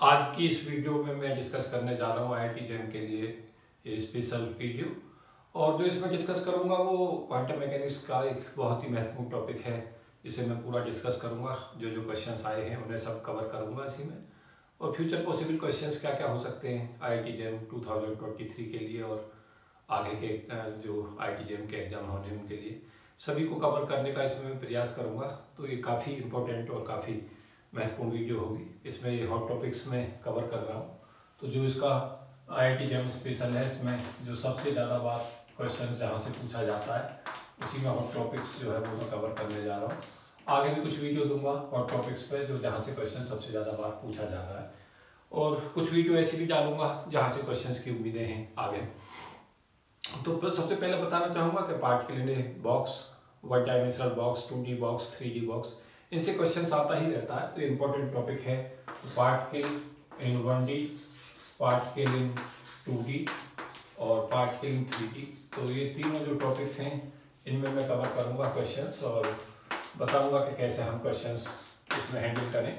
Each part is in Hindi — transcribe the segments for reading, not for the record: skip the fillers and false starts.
आज की इस वीडियो में मैं डिस्कस करने जा रहा हूँ IIT JEM के लिए ये स्पेशल वीडियो। और जो इसमें डिस्कस करूँगा वो क्वांटम मैकेनिक्स का एक बहुत ही महत्वपूर्ण टॉपिक है, जिसे मैं पूरा डिस्कस करूँगा। जो क्वेश्चंस आए हैं उन्हें सब कवर करूँगा इसी में, और फ्यूचर पॉसिबल क्वेश्चंस क्या क्या हो सकते हैं IIT JEM 2023 के लिए और आगे के जो IIT JEM के एग्जाम होने उनके लिए, सभी को कवर करने का इसमें मैं प्रयास करूँगा। तो ये काफ़ी इंपॉर्टेंट और काफ़ी महत्वपूर्ण वीडियो होगी। इसमें ये हॉट टॉपिक्स में कवर कर रहा हूँ। तो जो इसका IIT JEM स्पेशल है, इसमें जो सबसे ज़्यादा बार क्वेश्चन जहाँ से पूछा जाता है उसी में हॉट टॉपिक्स जो है वो मैं कवर करने जा रहा हूँ। आगे भी कुछ वीडियो दूंगा हॉट टॉपिक्स पे जो जहाँ से क्वेश्चन सबसे ज़्यादा बार पूछा जा रहा है, और कुछ वीडियो ऐसी भी डालूंगा जहाँ से क्वेश्चन की उम्मीदें हैं आगे। तो सबसे पहले बताना चाहूँगा कि particle box, 1 dimensional box, 2D box, 3D box, इनसे क्वेश्चन आता ही रहता है। तो इम्पोर्टेंट टॉपिक है particle in 1D, particle in 2D और पार्टिकल इन 3D। तो ये तीनों जो टॉपिक्स हैं इनमें मैं कवर करूँगा क्वेश्चंस, और बताऊँगा कि कैसे हम क्वेश्चंस इसमें हैंडल करें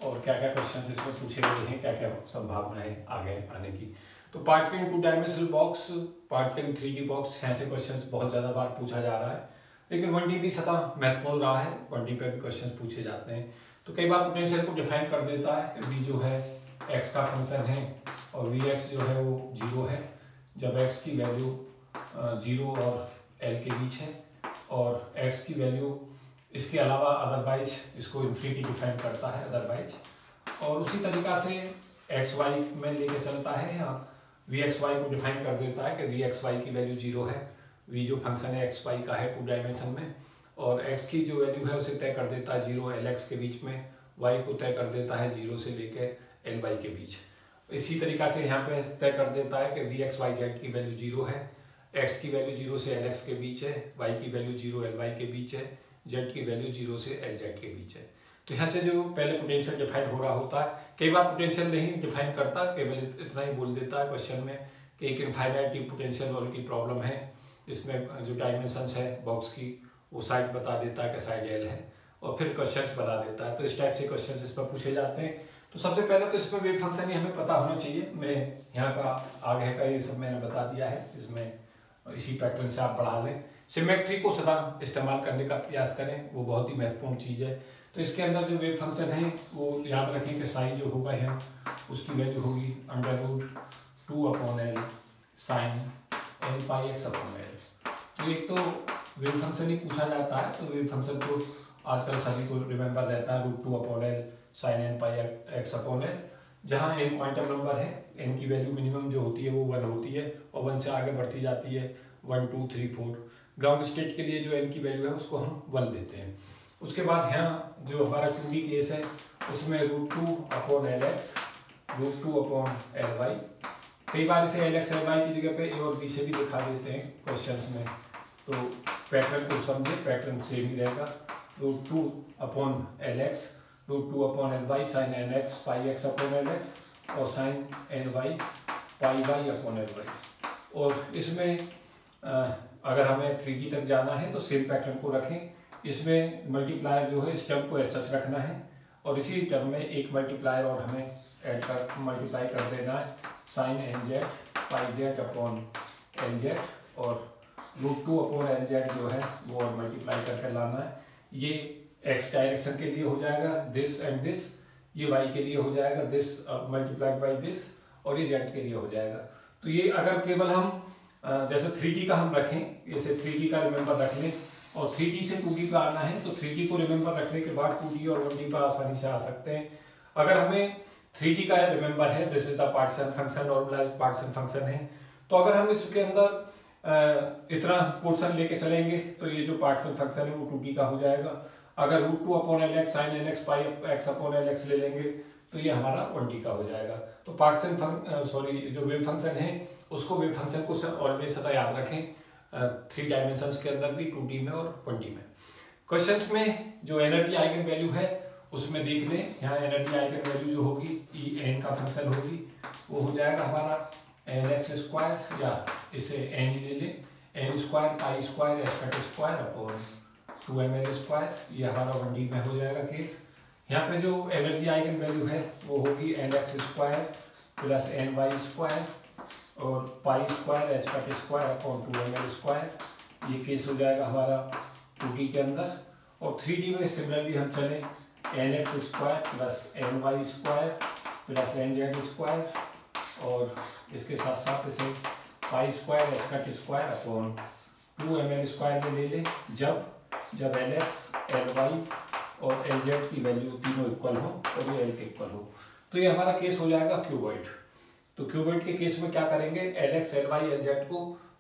और क्या क्या क्वेश्चंस इसमें पूछे गए हैं, क्या क्या संभावना है आगे आने की। तो particle in 2 dimensional box, particle in 3D box, यहाँ से क्वेश्चंस बहुत ज़्यादा बार पूछा जा रहा है, लेकिन 1D भी सदा महत्वपूर्ण रहा है। 1D पे भी क्वेश्चन पूछे जाते हैं। तो कई बार पोटेंशियल को डिफाइन कर देता है कि V जो है x का फंक्शन है और Vx जो है वो 0 है जब x की वैल्यू 0 और L के बीच है, और x की वैल्यू इसके अलावा अदरवाइज इसको इन्फिनिटी डिफाइन करता है अदरवाइज। और उसी तरीका से एक्स वाई में लेके चलता है, यहाँ Vxy को डिफाइन कर देता है कि Vxy की वैल्यू 0 है। V जो फंक्शन है xy का है 2 डायमेंशन में, और x की जो वैल्यू है उसे तय कर देता है 0 Lx के बीच में, y को तय कर देता है 0 से लेके Ly के बीच। इसी तरीका से यहाँ पे तय कर देता है कि Vxyz की वैल्यू 0 है, x की वैल्यू 0 से Lx के बीच है, y की वैल्यू 0 Ly के बीच है, z की वैल्यू 0 से Lz के बीच है। तो यहाँ से जो पहले पोटेंशियल डिफाइन हो रहा होता है, कई बार पोटेंशियल नहीं डिफाइन करता, केवल इतना ही बोल देता है क्वेश्चन में कि एक इनफाइनाइट पोटेंशियल वॉल की प्रॉब्लम है, इसमें जो डायमेंशंस है बॉक्स की वो साइड बता देता है कि साइड L है, और फिर क्वेश्चंस बना देता है। तो इस टाइप से क्वेश्चंस इस पर पूछे जाते हैं। तो सबसे पहले तो इसमें वेव फंक्शन ही हमें पता होना चाहिए। मैं यहाँ का आगे का ये सब मैंने बता दिया है, इसमें इसी पैटर्न से आप पढ़ा लें। सिमेट्री को सदा इस्तेमाल करने का प्रयास करें, वो बहुत ही महत्वपूर्ण चीज़ है। तो इसके अंदर जो वेव फंक्शन है वो याद रखें कि साइन जो होगा यहाँ उसकी वैल्यू होगी √2/L साइन nπx/L। तो एक तो वेव फंक्शन ही पूछा जाता है, तो वेव फंक्शन को आजकल सभी को रिमेंबर रहता है √2/L साइन nπx/L, जहाँ n क्वांटम नंबर है, n की वैल्यू मिनिमम जो होती है वो 1 होती है और 1 से आगे बढ़ती जाती है 1 2 3 4। ग्राउंड स्टेट के लिए जो n की वैल्यू है उसको हम 1 लेते हैं। उसके बाद यहाँ जो हमारा 2D केस है उसमें √2/Lx, √2/Ly, कई बार इसे Lx Ly की जगह पे a और b से भी दिखा देते हैं क्वेश्चंस में। तो पैटर्न को समझे, पैटर्न सेम ही रहेगा। √2/Lx, √2/Ly sign nx πx/Lx और साइन ny πy/Ly। और इसमें अगर हमें 3D तक जाना है तो सेम पैटर्न को रखें। इसमें मल्टीप्लायर जो है इस टर्म को ऐसा रखना है, और इसी टर्म में एक मल्टीप्लायर और हमें ऐड कर मल्टीप्लाई कर देना है साइन nz πz/Lz, और √2/Lz जो है वो और मल्टीप्लाई करके लाना है। ये x डायरेक्शन के लिए हो जाएगा दिस एंड दिस, ये y के लिए हो जाएगा दिस मल्टीप्लाइड बाई दिस, और ये z के लिए हो जाएगा। तो ये अगर केवल हम जैसे 3D का हम रखें, जैसे 3D का रिमेंबर रख लें, और 3D से 2D पे आना है तो 3D को रिमेंबर रखने के बाद 2D और 1D पर आसानी से आ सकते हैं। अगर हमें 3D का रिमेंबर है, this is the partition function, normalised partition function है, तो अगर हम इसके अंदर इतना पोर्शन लेके चलेंगे तो ये जो पार्टीशन फंक्शन है वो 2D का हो जाएगा। अगर √2/Lx साइन nx πx/Lx ले लेंगे तो ये हमारा 1D का हो जाएगा। तो पार्टीशन जो वेव फंक्शन है उसको, वेव फंक्शन को ऑलवेज सदा याद रखें 3 डायमेंशंस के अंदर भी, 2D में और 1D में। क्वेश्चंस में जो एनर्जी आइगन वैल्यू है उसमें देख लें, यहाँ एनर्जी आइगन वैल्यू जो होगी En का फंक्शन होगी, वो हो जाएगा हमारा nx², या इसे n ले लें, n² π² h² 2ml², ये हमारा 1D में हो जाएगा केस। यहाँ पे जो एनर्जी आइगन वैल्यू है वो होगी nx square plus ny square और pi square H cut square upon 2ml square. ये केस हो जाएगा हमारा 2D के अंदर। और 3D में सिमिलरली हम चलें nx square plus ny square plus nz square और इसके साथ साथ इसे पाई square H cut square upon 2ml square में ले लें जब nx ny और nz की वैल्यू तीनों इक्वल हो और ये l के इक्वल हो। तो ये हमारा केस हो जाएगा क्यूबॉइड। तो क्यूबॉइड के केस में क्या करेंगे, nx ny nz को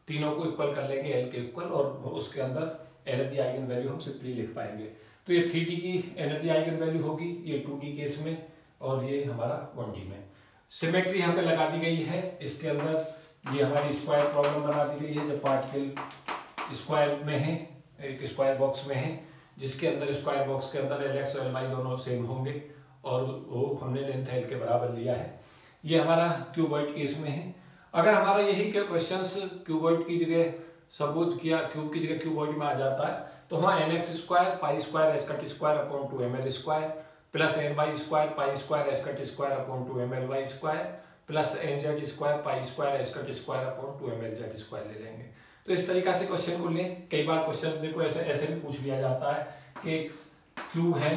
तीनों को इक्वल कर लेंगे l के इक्वल और उसके अंदर एनर्जी आइगन वैल्यू हम सिंपली लिख पाएंगे। तो ये 3D की एनर्जी आइगन वैल्यू होगी, ये 2D केस में और ये हमारा 1D में। सिमेट्री यहाँ पे लगा दी गई है इसके अंदर। ये हमारी स्क्वायर प्रॉब्लम बना दी गई है जब पार्टिकल स्क्वायर में है, एक स्क्वायर बॉक्स में है जिसके अंदर स्क्वायर बॉक्स के अंदर एलएक्स और एलवाई दोनों सेम होंगे और वो हमने लेंथ एल के बराबर लिया है। ये हमारा क्यूबॉइड केस में है। अगर हमारा यही क्वेश्चंस क्यूबॉइड की जगह सपोज किया क्यूब की जगह क्यूबॉइड में आ जाता है तो हाँ nx square pi square H cut square upon 2ml square plus ny square pi square H cut square upon 2mly square plus nz square pi square H cut square upon 2mlz square ले लेंगे। तो इस तरीका से क्वेश्चन को लें। कई बार क्वेश्चन देखो ऐसे भी पूछ लिया जाता है कि क्यूब है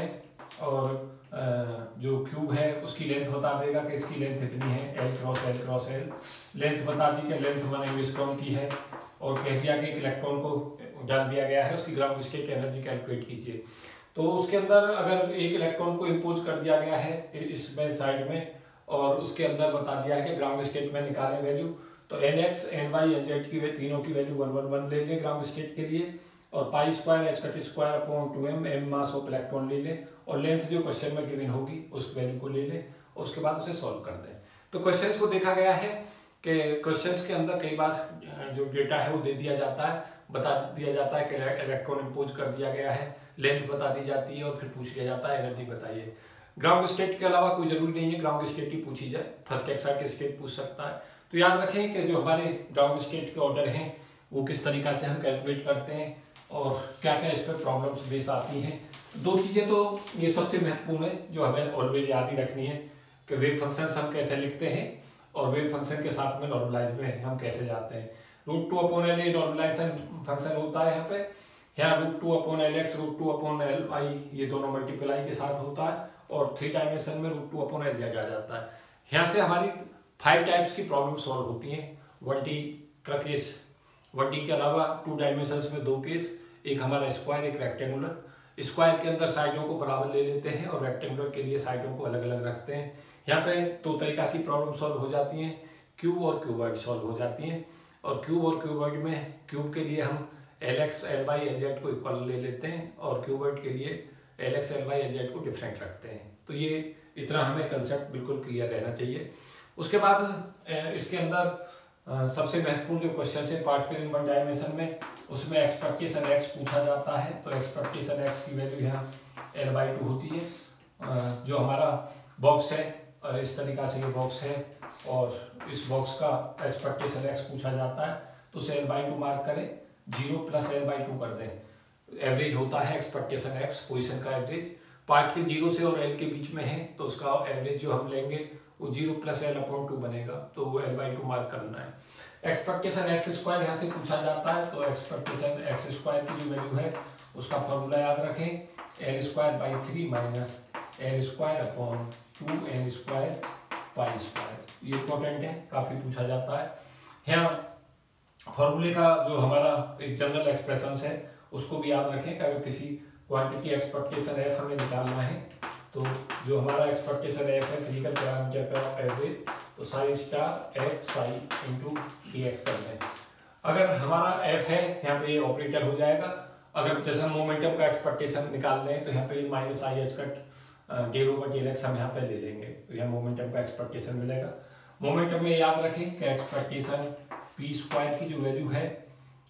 और जो क्यूब है उसकी लेंथ बता देगा कि इसकी लेंथ इतनी है l क्रॉस l। लेंथ बता दी कि लेंथ 1 एंगस्ट्रॉम की है और कह दिया कि एक इलेक्ट्रॉन को डाल दिया गया है, उसकी ग्राउंड स्टेट एनर्जी कैलकुलेट कीजिए। तो उसके अंदर अगर एक इलेक्ट्रॉन को इम्पोज कर दिया गया है इसमें साइड में और उसके अंदर बता दिया है कि ग्राउंड स्टेट में निकालें वैल्यू, तो nx ny nz की तीनों की वैल्यू 1 1 1 ले लें ग्राउंड स्टेट के लिए और pi square H cut square upon 2m m mass of electron ले लें और लेंथ जो क्वेश्चन में गिवन होगी उस वैल्यू को ले लें और उसके बाद उसे सॉल्व कर दें। तो क्वेश्चंस को देखा गया है कि क्वेश्चंस के अंदर कई बार जो डेटा है वो दे दिया जाता है, बता दिया जाता है कि इलेक्ट्रॉन इम्पोज कर दिया गया है, लेंथ बता दी जाती है और फिर पूछ लिया जाता है एनर्जी बताइए। ग्राउंड स्टेट के अलावा कोई जरूरी नहीं है ग्राउंड स्टेट ही पूछी जाए, फर्स्ट एक्साइड के स्टेट पूछ सकता है। तो याद रखें कि जो हमारे ग्राउंड स्टेट के ऑर्डर हैं वो किस तरीका से हम कैलकुलेट करते हैं और क्या क्या इस पर प्रॉब्लम्स बेस आती हैं। दो चीज़ें तो ये सबसे महत्वपूर्ण है जो हमें ऑलवेज याद ही रखनी है कि वेव फंक्शन हम कैसे लिखते हैं और वेव फंक्शन के साथ में नॉर्मलाइज में हम कैसे जाते हैं। √2/L ये नॉर्मलाइजेशन फंक्शन होता है यहाँ पे, यहाँ √2/Lx √2/Ly ये दोनों मल्टीप्लाई के साथ होता है और 3 डायमेंशन में √2/Lz आ जाता है। यहाँ से हमारी 5 टाइप्स की प्रॉब्लम सॉल्व होती हैं। 1D का केस, 1D के अलावा 2 डायमेंशंस में 2 केस, एक हमारा स्क्वायर एक रेक्टेंगुलर। स्क्वायर के अंदर साइडों को बराबर ले लेते हैं और रेक्टेंगुलर के लिए साइडों को अलग अलग रखते हैं। यहाँ पे 2 तरीका की प्रॉब्लम सॉल्व हो जाती हैं, क्यूब और क्यूबॉइड सॉल्व हो जाती हैं। और क्यूब और क्यूबॉइड में क्यूब के लिए हम एलएक्स एलवाई एलजेड को इक्वल ले लेते हैं और क्यूबॉइड के लिए एलएक्स एलवाई एलजेड को डिफरेंट रखते हैं। तो ये इतना हमें कंसेप्ट बिल्कुल क्लियर रहना चाहिए। उसके बाद इसके अंदर सबसे महत्वपूर्ण जो क्वेश्चन है पार्टिकल इन 1 डायमेंशन में, उसमें एक्सपेक्टेशन एक्स पूछा जाता है। तो एक्सपेक्टेशन एक्स की वैल्यू यहाँ L/2 होती है। जो हमारा बॉक्स है इस तरीका से ये बॉक्स है और इस बॉक्स का एक्सपेक्टेशन एक्स पूछा जाता है तो उसे L/2 मार्क करें, 0 + L/2 कर दें। एवरेज होता है एक्सपेक्टेशन एक्स, पोजिशन का एवरेज। पार्टिकल 0 से और L के बीच में है तो उसका एवरेज जो हम लेंगे वो 0 + L/2 बनेगा, तो L/2 मार्क करना है। एक्सपेक्टेशन एक्स स्क्वायर यहाँ से पूछा जाता है तो एक्सपेक्टेशन एक्स स्क्वायर की जो वैल्यू है उसका फॉर्मूला याद रखें, L²/3 - L² / 2n² pi square. ये इंपॉर्टेंट है, काफी पूछा जाता है। यहाँ फॉर्मूले का जो हमारा एक जनरल एक्सप्रेशन है उसको भी याद रखें कि अगर किसी क्वांटिटी एक्सपेक्टेशन एफ हमें निकालना है तो जो हमारा एक्सपेक्टेशन एफ है फिजिकल पैरामीटर का एवरेज, तो Sai star F Sai into dx करते हैं। अगर हमारा एफ है यहाँ पे ये ऑपरेटर हो जाएगा। अगर जैसे मोमेंटम का एक्सपेक्टेशन निकाल रहे हैं तो यहाँ पे -i(h) ∂∂x हम यहाँ पे ले लेंगे तो यहाँ मोमेंटम का एक्सपेक्टेशन मिलेगा। मोमेंटम में याद रखें कि एक्सपेक्टेशन p² की जो वैल्यू है,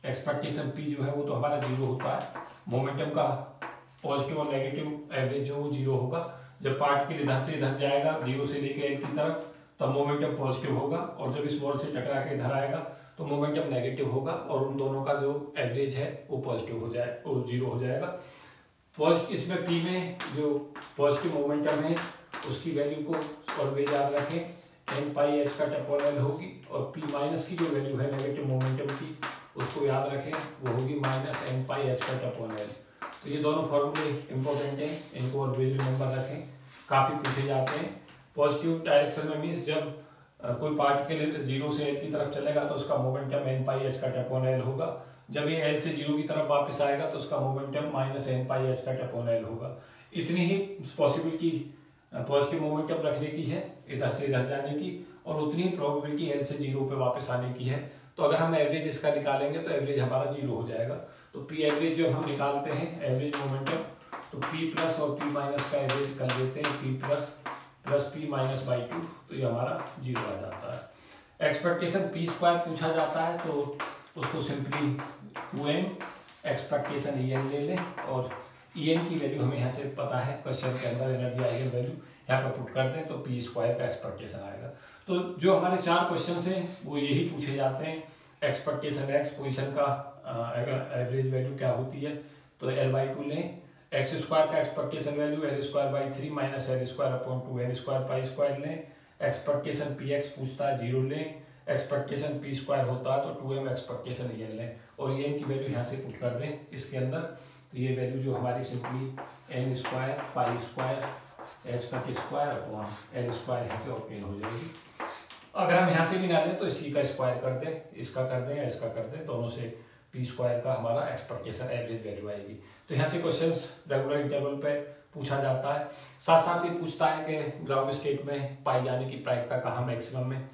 एक्सपेक्टेशन p जो है वो तो हमारा 0 होता है। मोमेंटम का पॉजिटिव और नेगेटिव एवरेज जो वो 0 होगा। जब पार्टिकल इधर से इधर जाएगा 0 से लेकर L की तरफ तब मोमेंटम पॉजिटिव होगा और जब इस बॉल से टकरा के इधर आएगा तो मोमेंटम नेगेटिव होगा और उन दोनों का जो एवरेज है वो पॉजिटिव हो जाए, वो 0 हो जाएगा। इसमें P में जो पॉजिटिव मोमेंटम है उसकी वैल्यू को ऑलवेज याद रखें, n पाई h कट अपॉन l होगी, और P माइनस की जो वैल्यू है नेगेटिव मोमेंटम की उसको याद रखें, वो होगी माइनस n पाई h कट अपॉन l। तो ये दोनों फॉर्मूले इंपॉर्टेंट हैं, इनको ऑलवेज रिमेंबर रखें, काफ़ी पूछे जाते हैं। पॉजिटिव डायरेक्शन में मीन्स जब कोई पार्टिकल 0 से l की तरफ चलेगा तो उसका मोमेंटम n पाई h कट अपॉन l होगा। जब ये l से 0 की तरफ वापस आएगा तो उसका मोमेंटम माइनस n पाई h कट अपॉन l होगा। इतनी ही पॉसिबिलिटी पॉजिटिव मोमेंटम रखने की है इधर से इधर जाने की, और उतनी ही प्रोबेबिलिटी l से 0 पे वापस आने की है। तो अगर हम एवरेज इसका निकालेंगे तो एवरेज हमारा 0 हो जाएगा। तो P एवरेज जब हम निकालते हैं एवरेज मोमेंटम, तो P प्लस और P माइनस का एवरेज कर लेते हैं, P plus P minus by 2, तो ये हमारा 0 आ जाता है। एक्सपेक्टेशन P स्क्वायर पूछा जाता है तो उसको सिंपली 2n एक्सपेक्टेशन En ले लें, और En की वैल्यू हमें यहाँ से पता है, क्वेश्चन के अंदर एनर्जी आइगन वैल्यू यहाँ पर पुट कर दें तो P स्क्वायर का एक्सपेक्टेशन आएगा। तो जो हमारे 4 क्वेश्चन हैं वो यही पूछे जाते हैं। एक्सपेक्टेशन x पोजीशन का एवरेज वैल्यू क्या होती है, तो l/2 लें। एक्स स्क्वायर का expectation value l²/3 minus l² upon 2n square pi square लें। एक्सपेक्टेशन px पूछता है 0 लें। एक्सपेक्टेशन p स्क्वायर होता है तो 2m एक्सपेक्टेशन en लें, और en की वैल्यू यहाँ से पुट कर दें इसके अंदर। तो ये वैल्यू जो हमारी simply n square pi square h cut square upon l square यहाँ से ऑब्टेन हो जाएगी। अगर हम यहाँ से भी ना लें तो इसी का स्क्वायर कर दें, इसका कर दें या इसका कर दें, दोनों से p स्क्वायर का हमारा एक्सपेक्टेशन एवरेज वैल्यू आएगी। तो यहाँ से क्वेश्चंस रेगुलर इंटरवल पे पूछा जाता है। साथ साथ ये पूछता है कि ग्राउंड स्टेट में पाई जाने की प्रायिकता कहाँ मैक्सिमम में।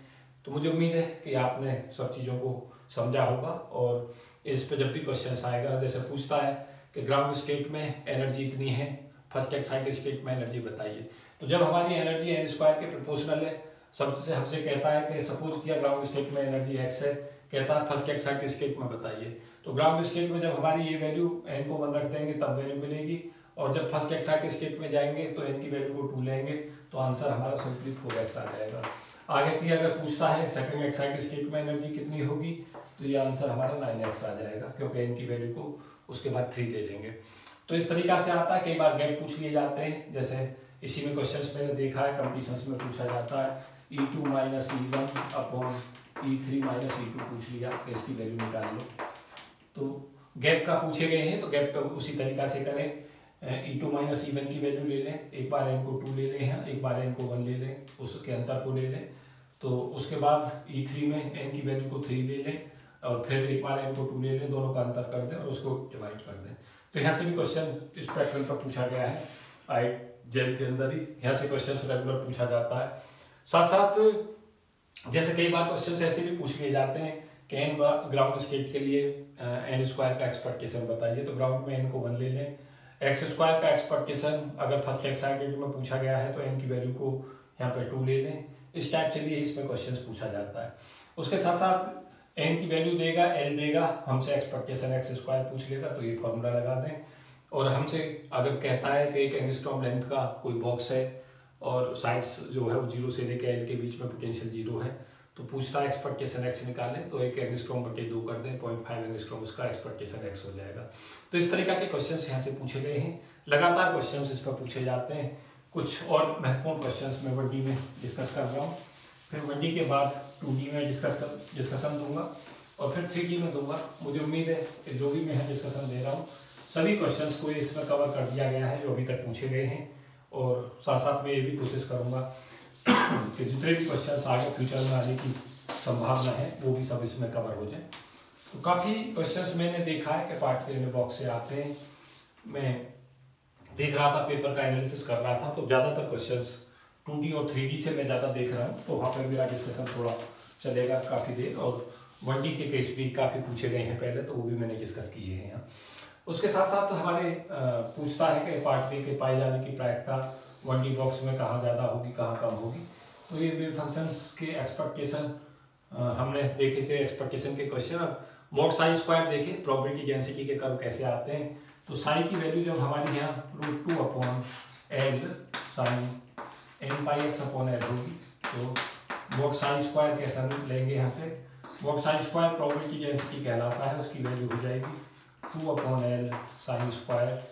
तो मुझे उम्मीद है कि आपने सब चीज़ों को समझा होगा, और इस पे जब भी क्वेश्चन आएगा जैसे पूछता है कि ग्राउंड स्टेट में एनर्जी इतनी है, फर्स्ट एक्साइटेड स्टेट में एनर्जी बताइए। तो जब हमारी एनर्जी n स्क्वायर के प्रोपोर्शनल है, सबसे हमसे कहता है कि सपोज किया ग्राउंड स्टेट में एनर्जी x है, कहता है फर्स्ट एक्साइटेड स्टेट में बताइए। तो ग्राउंड स्टेट में जब हमारी ये वैल्यू n को 1 रख देंगे तब वैल्यू मिलेगी, और जब फर्स्ट एक्साइटेड स्टेट में जाएंगे तो n की वैल्यू को 2 लेंगे, तो आंसर हमारा सिंपली 4x आ जाएगा। आगे की अगर पूछता है सेकंड एक्साइटेड स्टेट में एनर्जी कितनी होगी, तो ये आंसर हमारा 9x आ जाएगा, क्योंकि n की वैल्यू को उसके बाद 3 ले लेंगे। तो इस तरीका से आता है। कई बार गैप पूछ लिए जाते हैं, जैसे इसी में क्वेश्चंस मैंने देखा है कंपटीशंस में पूछा जाता है E2 minus E1 upon E3 minus E2 पूछ लिया, इसकी वैल्यू निकाल लो। तो गैप का पूछे गए हैं तो गैप पे उसी तरीका से करें, E2 माइनस E1 की वैल्यू ले लें, एक बार n को 2 ले लें, एक बार n को 1 ले लें, उसके अंतर को ले लें। तो उसके बाद E3 में n की वैल्यू को 3 ले लें, और फिर एक बार n को 2 ले लें, दोनों का अंतर कर दें और उसको डिवाइड कर दें। तो यहाँ से भी क्वेश्चन इस पैटर्न पर पूछा गया है, जेल के अंदर ही यहाँ से क्वेश्चन रेगुलर पूछा जाता है। साथ साथ जैसे कई बार क्वेश्चन ऐसे भी पूछ लिए जाते हैं कि n ग्राउंड स्टेट के लिए n स्क्वायर का एक्सपेक्टेशन बताइए, तो ग्राउंड में n को 1 ले लें। एक्स स्क्वायर का एक्सपेक्टेशन अगर फर्स्ट एक्साइटेड में पूछा गया है तो n की वैल्यू को यहाँ पे 2 ले लें। इस टाइप से भी इसमें क्वेश्चन पूछा जाता है। उसके साथ साथ n की वैल्यू देगा, l देगा, हमसे एक्सपेक्टेशन एक्स स्क्वायर पूछ लेगा, तो ये फॉर्मूला लगा दें। और हमसे अगर कहता है कि एक एंगस्ट्रॉम लेंथ का कोई बॉक्स है और साइड्स जो है वो 0 से लेकर l के बीच में पोटेंशियल 0 है, तो पूछता है एक्सपेक्टेशन x निकालें, तो एक एंगस्ट्रॉम बटे 2 कर दें, 0.5 एंगस्ट्रॉम उसका एक्सपेक्टेशन x हो जाएगा। तो इस तरीका के क्वेश्चंस यहाँ से पूछे गए हैं। लगातार क्वेश्चंस इस पर पूछे जाते हैं। कुछ और महत्वपूर्ण क्वेश्चंस मैं 1D में डिस्कस कर रहा हूँ, फिर 1D के बाद 2D में डिस्कशन दूंगा, और फिर 3D में दूंगा। मुझे उम्मीद है कि जो भी मैं डिस्कशन दे रहा हूँ सभी क्वेश्चंस को इसमें कवर कर दिया गया है जो अभी तक पूछे गए हैं, और साथ साथ मैं ये भी कोशिश करूँगा कि जितने भी क्वेश्चंस आगे फ्यूचर में आने की संभावना है वो भी सब इसमें कवर हो जाए। तो काफ़ी क्वेश्चंस मैंने देखा है कि पार्टिकल बॉक्स से आते हैं। मैं देख रहा था, पेपर का एनालिसिस कर रहा था, तो ज़्यादातर क्वेश्चंस 2D और 3D से मैं ज़्यादा देख रहा हूँ, तो वहाँ पर मेरा डिस्कशन थोड़ा चलेगा काफ़ी देर। और 1D के केस भी काफ़ी पूछे गए हैं पहले, तो वो भी मैंने डिस्कस किए हैं यहाँ। उसके साथ साथ हमारे पूछता है कि पार्टिकल के पाए जाने की प्रायिकता 1D बॉक्स में कहाँ ज़्यादा होगी, कहाँ कम होगी। तो ये वेव फंक्शंस के एक्सपेक्टेशन हमने देखे थे, एक्सपेक्टेशन के क्वेश्चन। अब मॉड साई स्क्वायर देखे, प्रोबेबिलिटी डेंसिटी के कर्व कैसे आते हैं। तो साई की वैल्यू जब हमारी यहाँ √2 upon L sine n pi x upon L होगी, तो मॉड साई स्क्वायर कैसा लेंगे यहाँ से। Mod psi square probability density कहलाता है, उसकी वैल्यू हो जाएगी 2 upon L sine square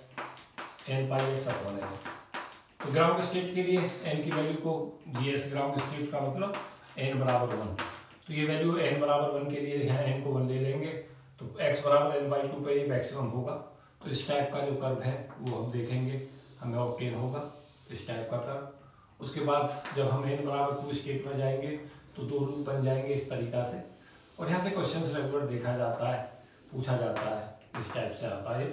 N pi X upon N. तो ग्राउंड स्टेट के लिए एन की वैल्यू को जीएस ग्राउंड स्टेट का मतलब एन बराबर 1। तो ये वैल्यू एन बराबर 1 के लिए यहाँ एन को 1 ले लेंगे तो एक्स बराबर एन बाई 2 पे ये मैक्सिमम होगा। तो इस टाइप का जो कर्व है वो हम देखेंगे, हमें ऑब्टेन होगा इस टाइप का कर्व। उसके बाद जब हम एन बराबर 2 स्टेट में जाएंगे तो दो लूप बन जाएंगे इस तरीका से। और यहाँ से क्वेश्चन रेगुलर देखा जाता है, पूछा जाता है, इस टाइप से आता है।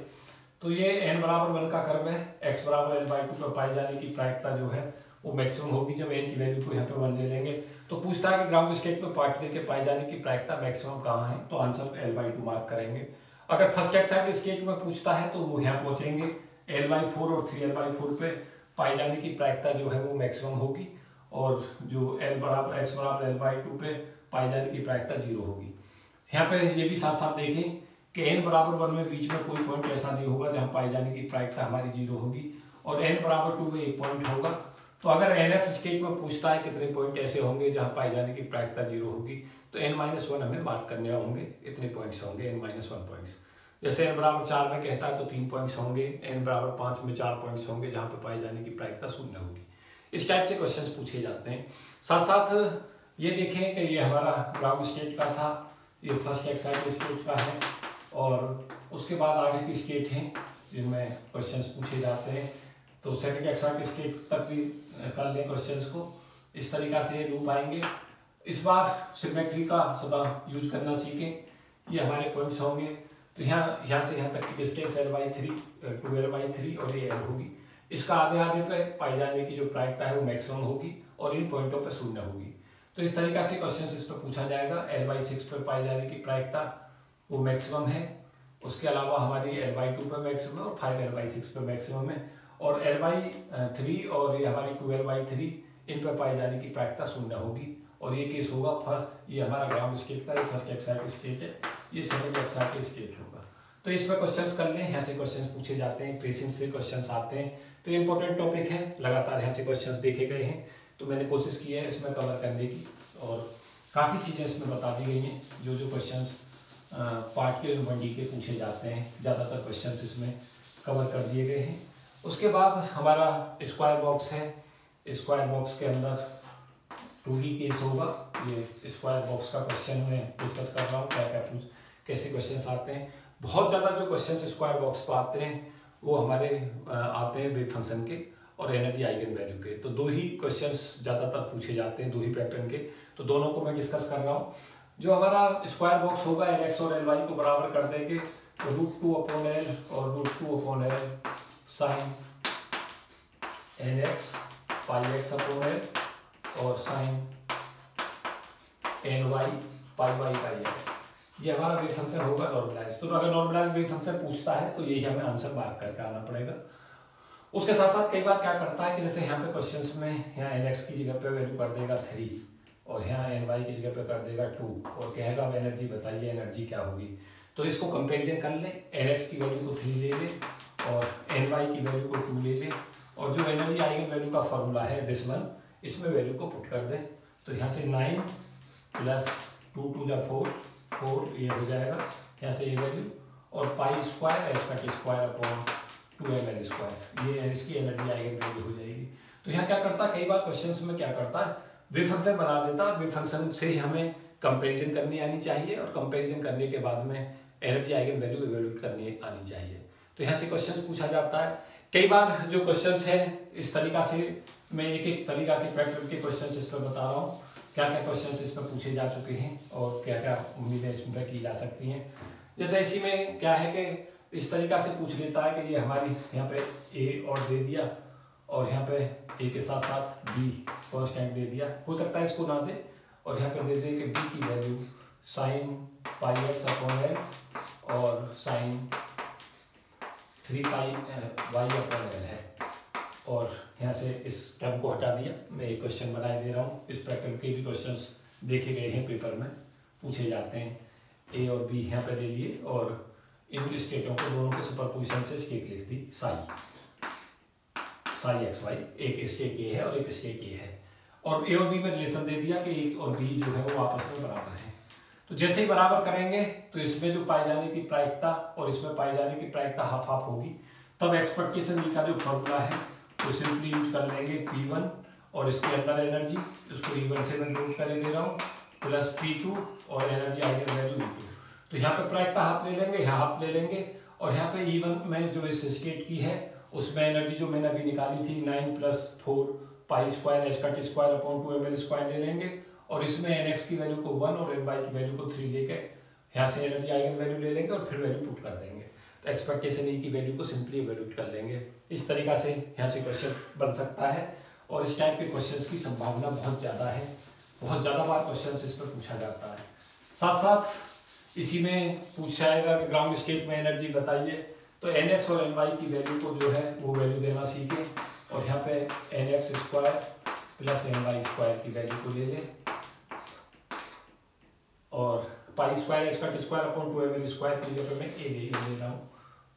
तो ये n बराबर 1 का कर्व है, x बराबर एल बाई 2 पर पाई जाने की प्रायिकता जो है वो मैक्सिमम होगी जब n की वैल्यू को यहाँ पे 1 ले लेंगे। तो पूछता है कि ग्राउंड स्टेट में पार्टिकल के पाई जाने की प्रायिकता मैक्सिमम कहाँ है, तो आंसर एल बाई 2 मार्क करेंगे। अगर फर्स्ट एक्साइड स्टेट में पूछता है तो वो यहाँ पहुंचेंगे एल बाई 4 और 3 एल बाई 4 पे पाई जाने की प्रायिकता जो है वो मैक्सिमम होगी, और जो एल बराबर एक्स बराबर एल बाई 2 पे पाई जाने की प्रायिकता 0 होगी। यहाँ पे ये भी साथ साथ देखें कि n बराबर 1 में बीच में कोई पॉइंट ऐसा नहीं होगा जहाँ पाई जाने की प्रायिकता हमारी 0 होगी, और n बराबर 2 में एक पॉइंट होगा। तो अगर nth स्टेज में पूछता है कितने पॉइंट ऐसे होंगे जहाँ पाई जाने की प्रायिकता 0 होगी, तो n-1 हमें मार्क करने होंगे, इतने पॉइंट्स होंगे n-1 पॉइंट्स। जैसे n बराबर 4 में कहता है तो 3 पॉइंट्स होंगे, n बराबर 5 में 4 पॉइंट्स होंगे जहाँ पे पाई जाने की प्रायिकता 0 होगी। इस टाइप से क्वेश्चन पूछे जाते हैं। साथ साथ ये देखें कि ये हमारा ग्राउंड स्टेट का था, ये फर्स्ट एक्साइड स्टेट का है, और उसके बाद आगे की स्टेट हैं जिनमें क्वेश्चंस पूछे जाते हैं। तो सेकंड एक्साइड स्टेट तक भी कर लें क्वेश्चंस को, इस तरीका से लूप आएंगे। इस बार सिमेट्री का सदा यूज करना सीखें। ये हमारे पॉइंट्स होंगे, तो यहाँ से यहाँ तक की डिस्टेंस L/3 2L/3 और ये L होगी। इसका आधे आधे पे पाई जाने की जो प्रायिकता है वो मैक्सिमम होगी और इन पॉइंटों पे 0 होगी। तो इस तरीका से क्वेश्चन इस पर पूछा जाएगा। L/6 पे पाई जाने की प्रायिकता वो मैक्सिमम है, उसके अलावा हमारी L/2 पे मैक्सिमम है और 5L/6 पे मैक्सिमम है, और L/3 और ये हमारी 2L/3 इन पर पाई जाने की प्रायिकता 0 होगी। और ये केस होगा फर्स्ट, ये हमारा ग्राउंड स्टेट था, ये फर्स्ट एक्साइड स्टेट है, ये सेकंड एक्साइड स्टेट होगा। तो इसमें क्वेश्चंस कर लें, यहाँ से क्वेश्चंस पूछे जाते हैं, ट्रेसिंग से क्वेश्चंस आते हैं। तो ये इंपॉर्टेंट टॉपिक है, लगातार यहाँ से क्वेश्चंस देखे गए हैं, तो मैंने कोशिश की है इसमें कवर करने की, और काफ़ी चीज़ें इसमें बता दी गई हैं। जो क्वेश्चंस पार्ट के 1D के पूछे जाते हैं, ज़्यादातर क्वेश्चंस इसमें कवर कर दिए गए हैं। उसके बाद हमारा स्क्वायर बॉक्स है, स्क्वायर बॉक्स के अंदर 2D केस होगा। ये स्क्वायर बॉक्स का क्वेश्चन मैं डिस्कस कर रहा हूँ, कैसे क्वेश्चंस आते हैं। बहुत ज़्यादा जो क्वेश्चंस स्क्वायर बॉक्स पर आते हैं वो हमारे आते हैं वेव फंक्शन के और एनर्जी आइगन वैल्यू के। तो 2 ही क्वेश्चंस ज़्यादातर पूछे जाते हैं, 2 ही पैटर्न के, तो दोनों को मैं डिस्कस कर रहा हूँ। जो हमारा स्क्वायर बॉक्स होगा Lx और Ly को बराबर कर देंगे, तो √2/L और √2/L साइन nx πx/L और साइन ny πy/L, ये हमारा वेव फंक्शन होगा नॉर्मलाइज। तो अगर नॉर्मलाइज वेव फंक्शन पूछता है तो यही हमें आंसर मार्क करके आना पड़ेगा। उसके साथ साथ कई बार क्या करता है कि जैसे यहाँ पे क्वेश्चंस में यहाँ nx की जगह पे वैल्यू कर देगा 3 और यहाँ ny की जगह पे कर देगा 2 और कहेगा अब एनर्जी बताइए, एनर्जी क्या होगी। तो इसको कंपेरिजन कर ले, nx की वैल्यू को 3 ले ले और ny की वैल्यू को 2 ले ले, और जो एनर्जी आइगन वैल्यू का फॉर्मूला है दिस वन, इसमें वैल्यू को पुट कर दें। तो यहाँ से 9 + 2 × 4 ये हो जाएगा, यहाँ से ये वैल्यू, और पाई स्क्वायर h/2mL², ये इसकी एनर्जी आइगन वैल्यू हो जाएगी। तो यहाँ क्या करता है, कई बार क्वेश्चंस में क्या करता है, वेव फंक्शन बना देता है, वेव फंक्शन से ही हमें कंपैरिजन करनी आनी चाहिए, और कंपैरिजन करने के बाद में एनर्जी आइगन वैल्यू इवैल्यूएट करनी आनी चाहिए। तो यहाँ से क्वेश्चंस पूछा जाता है। कई बार जो क्वेश्चंस है इस तरीका से, मैं एक तरीका के पैटर्न के क्वेश्चंस इस पर बता रहा हूँ, क्या क्या क्वेश्चंस इस पर पूछे जा चुके हैं और क्या क्या उम्मीदें इसमें की जा सकती हैं। जैसे इसी में क्या है कि इस तरीका से पूछ लेता है कि ये हमारी यहाँ पे ए और दे दिया, और यहाँ पे ए के साथ साथ बी कॉन्स्टेंट दे दिया, हो सकता है इसको ना दे, और यहाँ पे दे दे कि बी की वैल्यू साइन πx/L और साइन 3πy/L है, और यहाँ से इस टर्म को हटा दिया। मैं एक क्वेश्चन बनाए दे रहा हूँ, इस पैटर्न के भी क्वेश्चंस देखे गए हैं, पेपर में पूछे जाते हैं। ए और बी यहाँ पे दे दिए, और इन स्टेटों को दोनों के सुपरपोजिशन से स्टेट लिख दी, साई xy, एक स्टेट ए है और एक स्टेट ए है, और ए और बी में रिलेशन दे दिया कि ए और बी जो है वो आपस में बराबर है। तो जैसे ही बराबर करेंगे तो इसमें जो पाए जाने की प्रायिकता और इसमें पाए जाने की प्रायिकता हाफ हाफ होगी। तब एक्सपेक्टेशन बी का जो फॉर्मूला है वो सिंपली यूज कर लेंगे P1 और इसके अंदर एनर्जी उसको E1 से मैं नोट कर दे रहा हूँ प्लस P2 और एनर्जी आइगन वैल्यू E2। तो यहाँ पे प्रायिकता हाफ ले लेंगे, यहाँ हाफ ले लेंगे और यहाँ पे E1 में जो इस स्टेट की है उसमें एनर्जी जो मैंने अभी निकाली थी 9 + 4 पाई स्क्वायर h²/2ml² ले लेंगे और इसमें nx की वैल्यू को 1 और ny की वैल्यू को 3 लेके यहाँ से एनर्जी आइगन वैल्यू ले लेंगे और फिर वैल्यू पुट कर देंगे। तो एक्सपेक्टेशन ई की वैल्यू को सिंपली इवैल्यूएट कर लेंगे। इस तरीका से यहाँ से क्वेश्चन बन सकता है और इस टाइप के क्वेश्चंस की संभावना बहुत ज़्यादा है, बहुत ज़्यादा बार क्वेश्चंस इस पर पूछा जाता है। साथ साथ इसी में पूछा जाएगा कि ग्राउंड स्टेट में एनर्जी बताइए, तो nx और ny की वैल्यू को जो है वो वैल्यू देना सीखें और यहाँ पे nx² + ny² की वैल्यू को ले लें और π² h²/2ml² की जगह मैं a ले रहा हूँ।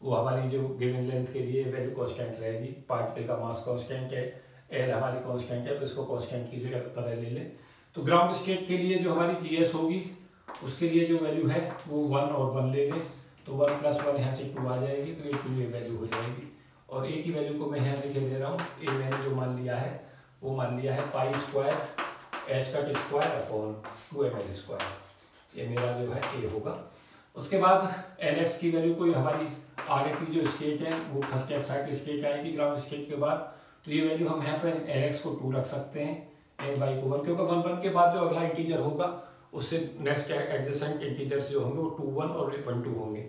वो हमारी जो गिवन लेंथ के लिए वैल्यू कांस्टेंट रहेगी, पार्टिकल का मास कांस्टेंट है, एल हमारी कांस्टेंट है, तो इसको कांस्टेंट की जगह तरह ले लें। तो ग्राउंड स्टेट के लिए जो हमारी जीएस होगी उसके लिए जो वैल्यू है वो 1 और 1 ले लें, तो 1 + 1 यहाँ से 2 आ जाएगी, तो ये 2 वैल्यू हो जाएगी और ए की वैल्यू को मैं यहाँ लिख दे रहा हूँ। ए मैंने जो मान लिया है वो मान लिया है π² h²/2ml², ये मेरा जो है ए होगा। उसके बाद nx की वैल्यू कोई हमारी आगे की जो स्टेट है वो फर्स्ट एक्साइट स्टेट आएगी ग्राउंड स्टेट के बाद, तो ये वैल्यू हम यहाँ पे nx को 2 रख सकते हैं, ny को 1, क्योंकि 1 1 के बाद जो अगला इंटीजर होगा उससे नेक्स्ट एडजेसेंट इंटीजर्स जो होंगे वो 2 1 और 1 2 होंगे,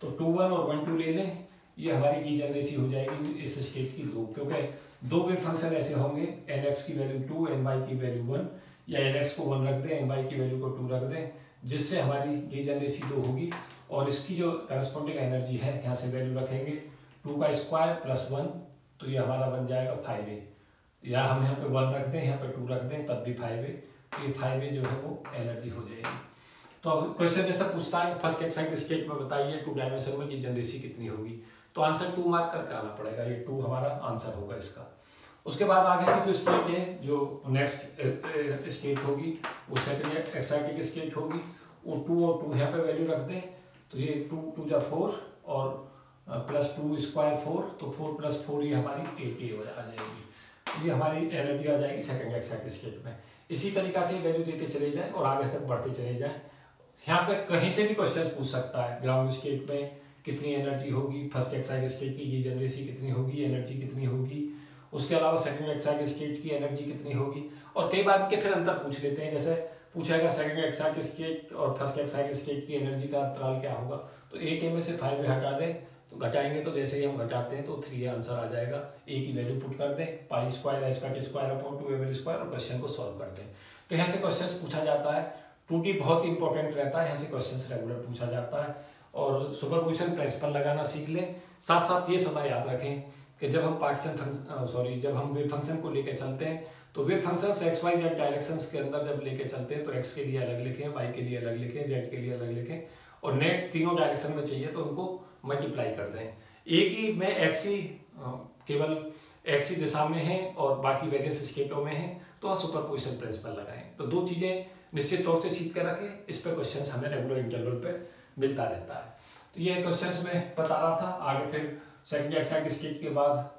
तो 2 1 और 1 2 ले लें। ये हमारी डीजनरेसी हो जाएगी इस स्टेट की 2, क्योंकि दो वेव फंक्शन ऐसे होंगे nx की वैल्यू 2 ny की वैल्यू 1, या nx को 1 रख दें ny की वैल्यू को 2 रख दें, जिससे हमारी डीजनरेसी 2 होगी और इसकी जो करस्पॉन्डिंग एनर्जी है यहाँ से वैल्यू रखेंगे 2 का स्क्वायर + 1, तो ये हमारा बन जाएगा 5a, या हम यहाँ पे 1 रख दें यहाँ पे 2 रख दें तब भी 5a, तो ये 5a जो है वो एनर्जी हो जाएगी। तो क्वेश्चन जैसा पूछता है फर्स्ट एक्साइट स्टेट में बताइए 2 डायमेंशन में डीजनरेसी कितनी होगी, तो आंसर 2 मार्क करके आना पड़ेगा, ये 2 हमारा आंसर होगा इसका। उसके बाद आगे की जो स्टेट है जो नेक्स्ट स्टेट होगी वो सेकंड एक्साइटिक स्टेट होगी, वो 2 और 2 यहाँ पे वैल्यू रख दें, तो ये 2 2 जा 4 और +2 स्क्वायर 4, तो 4 + 4 ये हमारी 8a हो जाएगी, ये हमारी एनर्जी आ जाएगी सेकंड एक्साइटिक स्टेट में। इसी तरीका से वैल्यू देते चले जाएं और आगे तक बढ़ते चले जाएं। यहाँ पे कहीं से भी क्वेश्चन पूछ सकता है ग्राउंड स्टेट में कितनी एनर्जी होगी, फर्स्ट एक्साइटिक स्टेट की डीजनरेसी कितनी होगी, एनर्जी कितनी होगी, उसके अलावा सेकंड एक्साइटिक स्टेट की एनर्जी कितनी होगी, और कई बार के फिर अंतर पूछ लेते हैं, जैसे पूछेगा सेकंड एक्साइटिक स्टेट और फर्स्ट एक्साइटिक स्टेट की एनर्जी का अंतराल क्या होगा, तो 8a में से 5a हटा दें, तो घटाएंगे तो जैसे ही हम घटाते हैं तो 3a आंसर आ जाएगा। a की वैल्यू पुट कर दें π² h²/2ml² और क्वेश्चन को सॉल्व कर दें। तो यहाँ से क्वेश्चन पूछा जाता है, 2D बहुत इंपॉर्टेंट रहता है, यहाँ से क्वेश्चन रेगुलर पूछा जाता है और सुपरपोजिशन प्रिंसिपल लगाना सीख लें। साथ साथ ये समय याद रखें कि जब हम जब हम वेव फंक्शन को लेकर चलते हैं तो wave function x y z directions के अंदर जब लेके चलते हैं तो एक्स के लिए अलग लिखें, वाई के लिए अलग लिखें, जेड के लिए अलग लिखें, और नेक्स्ट तीनों डायरेक्शन में चाहिए तो उनको मल्टीप्लाई कर दें। एक ही में एक्स ही केवल एक्स ही दिशा में है और बाकी वेरियस स्टेटों में है, तो वह सुपरपोजिशन प्रिंसिपल लगाएं। तो 2 चीज़ें निश्चित तौर से सीख कर रखें, इस पर क्वेश्चन हमें रेगुलर इंटरवल पे मिलता रहता है। तो ये क्वेश्चन मैं बता रहा था। आगे फिर सेकंड एक्साइटिक स्टेट के बाद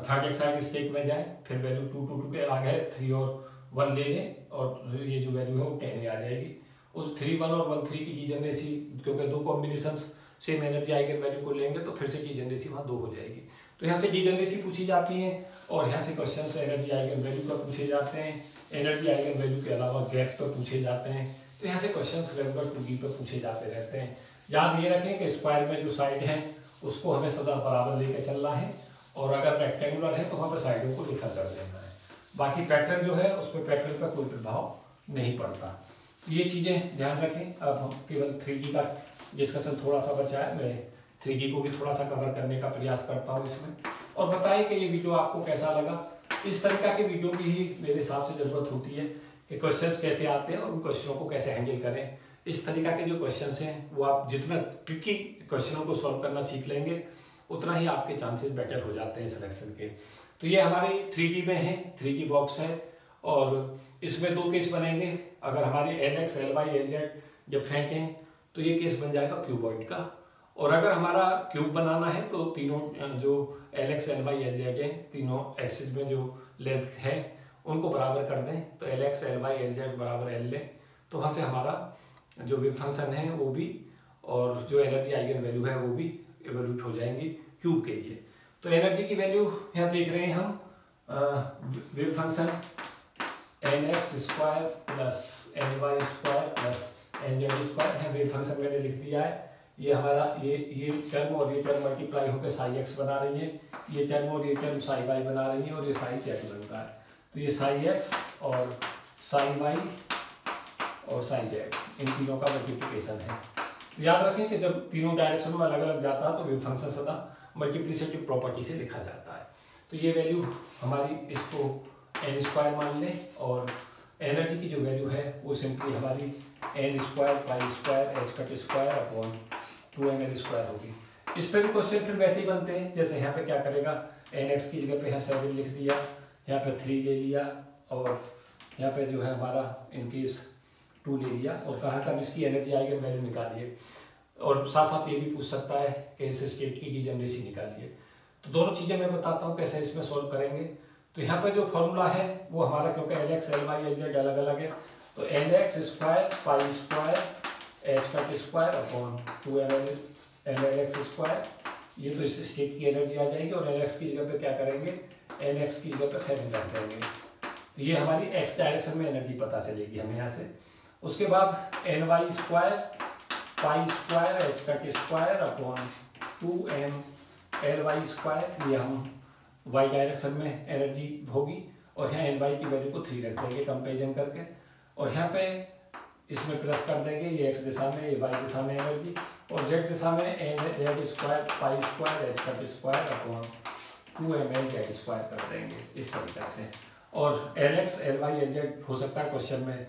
थर्ड एक्साइटिक स्टेट में जाए, फिर वैल्यू 2 2 2 के आगे 3 और 1 ले लें और ये जो वैल्यू है वो 10 आ जाएगी। उस 3 1 और 1 3 की डीजनरेसी, क्योंकि 2 combinations same energy eigen value को लेंगे तो फिर से डीजनरेसी वहाँ 2 हो जाएगी। तो यहाँ से डीजनरेसी पूछी जाती है और यहाँ से क्वेश्चन से एनर्जी आइगन वैल्यू पर पूछे जाते हैं, एनर्जी आइगन वैल्यू के अलावा गैप पर पूछे जाते हैं। तो यहाँ से क्वेश्चन रेगुलर 2D पर पूछे जाते रहते हैं। याद ये रखें कि स्क्वायर में जो साइड है उसको हमें सदा बराबर लेकर चलना है, और अगर रेक्टेंगुलर है तो वहाँ पर साइडों को डिफर कर देना है। बाकी पैटर्न जो है उस पर पैटर्न पर कोई प्रभाव नहीं पड़ता। ये चीज़ें ध्यान रखें। अब हम केवल 3D का डिस्कशन थोड़ा सा बचा है, मैं 3D को भी थोड़ा सा कवर करने का प्रयास करता हूँ इसमें, और बताइए कि ये वीडियो आपको कैसा लगा। इस तरीका के वीडियो की ही मेरे हिसाब से ज़रूरत होती है कि क्वेश्चंस कैसे आते हैं और उन क्वेश्चनों को कैसे हैंडल करें। इस तरीका के जो क्वेश्चंस हैं वो आप जितना ट्रिकी क्वेश्चनों को सॉल्व करना सीख लेंगे उतना ही आपके चांसेस बेटर हो जाते हैं सिलेक्शन के। तो ये हमारी 3D में है, 3D बॉक्स है, और इसमें 2 केस बनेंगे। अगर हमारे LX, LY, LZ जब फेंकें तो ये केस बन जाएगा क्यूबॉइड का, और अगर हमारा क्यूब बनाना है तो तीनों जो LX, LY, LZ हैं, तीनों एक्सिस में जो लेंथ है उनको बराबर कर दें, तो LX, LY, LZ बराबर L लें, तो वहाँ से हमारा जो वेव फंक्शन है वो भी और जो एनर्जी आइगन वैल्यू है वो भी इवोल्यूट हो जाएंगी क्यूब के लिए। तो एनर्जी की वैल्यू यहाँ देख रहे हैं हम, wave function nx square plus ny square plus nz square है, वेव फंक्शन मैंने लिख दिया है। ये हमारा ये टर्म और ये टर्म मल्टीप्लाई होकर साई x बना रही है, ये टर्म और ये टर्म साई y बना रही है, और ये साई z बन रहा है। तो ये साई x और साई y और साई z, इन तीनों का मल्टीप्लिकेशन है। तो याद रखें कि जब तीनों डायरेक्शन में अलग अलग जाता है तो वेव फंक्शन सदा मल्टीप्लिसिटी प्रॉपर्टी से लिखा जाता है। तो ये वैल्यू हमारी, इसको n स्क्वायर मान लें, और एनर्जी की जो वैल्यू है वो सिंपली हमारी n square pi square h cut square upon 2ml square होगी। इस पर भी क्वेश्चन फिर वैसे ही बनते हैं, जैसे यहाँ पे क्या करेगा, nx की जगह पे यहाँ 7 लिख दिया, यहाँ पे 3 ले लिया, और यहाँ पे जो है हमारा इनकेस 2 ले लिया, और कहा था इसकी एनर्जी आइगन वैल्यू निकालिए, और साथ साथ ये भी पूछ सकता है कि इस स्टेट की जनरेसी निकालिए। तो दोनों चीज़ें मैं बताता हूँ कैसे इसमें सॉल्व करेंगे। तो यहाँ पे जो फॉर्मूला है वो हमारा, क्योंकि LX, LY, LZ अलग अलग है, तो LX square pi square h cut square upon 2mlx square, ये तो इस स्टेट की एनर्जी आ जाएगी, और LX की जगह पे क्या करेंगे, NX की जगह पे 7 रख देंगे, तो ये हमारी x डायरेक्शन में एनर्जी पता चलेगी हमें यहाँ से। उसके बाद ny square pi square h cut square upon 2mly square, ये हम y डायरेक्शन में एनर्जी होगी, और यहाँ ny की वैल्यू को 3 रख देंगे कंपेरिजन करके, और यहाँ पे इसमें प्लस कर देंगे, ये x दिशा में, ये y दिशा में एनर्जी, और z दिशा में z square pi square h cut square upon 2ml square कर देंगे इस तरीके से। और LX, LY, LZ हो सकता है क्वेश्चन में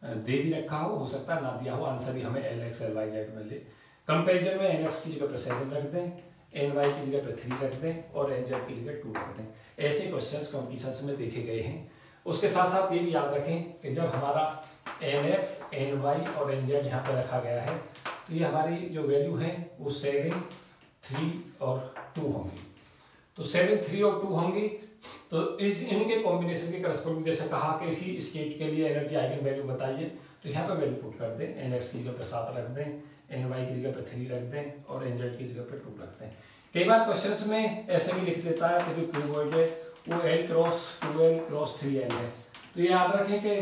दे भी रखा हो सकता है ना दिया हो, आंसर भी हमें LX, LY, Z में ले। कंपेरिजन में NX की जगह पर 7 रख दें, NY की जगह पर 3 रख दें, और NZ की जगह 2 रख दें। ऐसे क्वेश्चंस कॉम्पिटिशन्स में देखे गए हैं। उसके साथ साथ ये भी याद रखें कि जब हमारा NX, NY और NZ यहाँ पर रखा गया है, तो ये हमारी जो वैल्यू है वो 7, 3 और 2 होंगी। तो 7, 3 और 2 होंगी, तो इस इनके कॉम्बिनेशन के करस्पॉन्डिंग, जैसे कहा कि इसी स्टेट के लिए एनर्जी आइगन वैल्यू बताइए, तो यहाँ पे वैल्यू पुट कर दें, NX की जगह पर 7 रख दें, NY की जगह पर 3 रख दें, और NZ की जगह पर 2 रख दें। कई बार क्वेश्चंस में ऐसे भी लिख देता है कि जो क्यूबॉइड है वो L cross 2L cross 3L है। तो ये याद रखें कि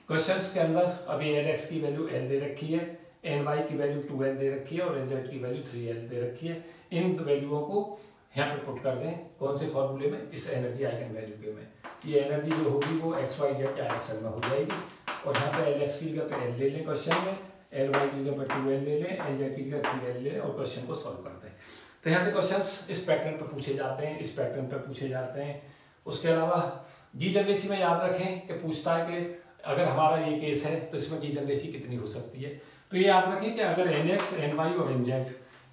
क्वेश्चंस के अंदर अभी LX की वैल्यू L दे रखी है, NY की वैल्यू 2L दे रखी है, और NZ की वैल्यू 3L दे रखी है। इन वैल्यूओं को यहाँ पे पुट कर दें, कौन से फॉर्मूले में, इस एनर्जी आइगन वैल्यू के में। ये एनर्जी जो होगी वो XYZ डायरेक्शन में हो जाएगी, और यहाँ पे LX की जगह पे L ले लें क्वेश्चन में, LY की जगह पे 2L ले लें, NZ की जगह 3L ले लें, और क्वेश्चन को सॉल्व करते हैं। तो यहाँ से क्वेश्चंस इस पैटर्न पर पूछे जाते हैं, इस पैटर्न पर पूछे जाते हैं। उसके अलावा डीजनरेसी में याद रखें कि पूछता है कि अगर हमारा ये केस है तो इसमें डीजनरेसी कितनी हो सकती है। तो ये याद रखें कि अगर NX, NY और NZ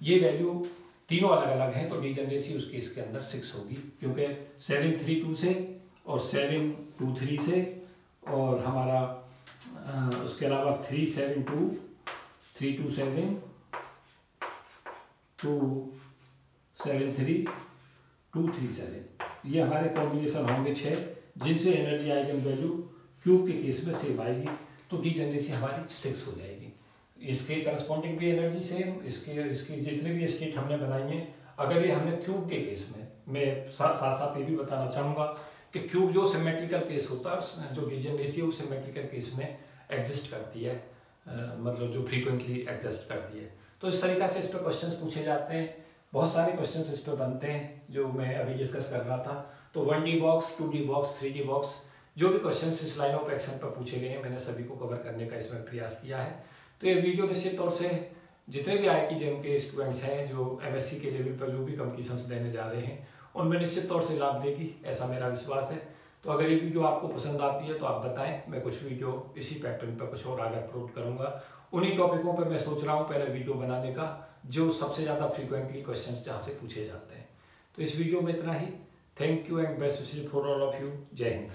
ये वैल्यू तीनों अलग अलग हैं तो डीजनरेसी उस केस के अंदर 6 होगी, क्योंकि 7, 3, 2 से, और 7, 2, 3 से, और हमारा उसके अलावा 3, 7, 2, 3, 2, 7, 2, 7, 3, 2, 3, 7, ये हमारे कॉम्बिनेशन होंगे 6, जिनसे एनर्जी आइगन वैल्यू क्यूब के केस में सेम आएगी, तो डीजनरेसी हमारी 6 हो जाएगी। इसके करस्पॉन्डिंग भी एनर्जी सेम, इसके जितने भी स्टेट हमने बनाई हैं, अगर ये हमने क्यूब के केस में, मैं साथ साथ ये भी बताना चाहूँगा कि क्यूब जो सिमेट्रिकल केस होता है, जो डीजनरेसी है वो सिमेट्रिकल केस में एग्जिस्ट करती है, मतलब जो फ्रीक्वेंटली एग्जिस्ट करती है। तो इस तरीक़ा से इस पर क्वेश्चंस पूछे जाते हैं, बहुत सारे क्वेश्चंस इस पर बनते हैं जो मैं अभी डिस्कस कर रहा था। तो 1D box, 2D box, 3D box, जो भी क्वेश्चंस इस लाइन ऑफ एक्शन पर पूछे गए हैं मैंने सभी को कवर करने का इसमें प्रयास किया है। तो ये वीडियो निश्चित तौर से जितने भी IIT JEM के स्टूडेंट्स हैं जो MSc के लेवल पर जो भी कॉम्पिटिशन्स देने जा रहे हैं उनमें निश्चित तौर से लाभ देगी, ऐसा मेरा विश्वास है। तो अगर ये वीडियो आपको पसंद आती है तो आप बताएं, मैं कुछ वीडियो इसी पैटर्न पर कुछ और आगे अपलोड करूँगा। उन्हीं टॉपिकों पर मैं सोच रहा हूँ पहले वीडियो बनाने का, जो सबसे ज़्यादा फ्रीक्वेंटली क्वेश्चंस जहाँ से पूछे जाते हैं। तो इस वीडियो में इतना ही। Thank you and best wishes for all of you. जय हिंद।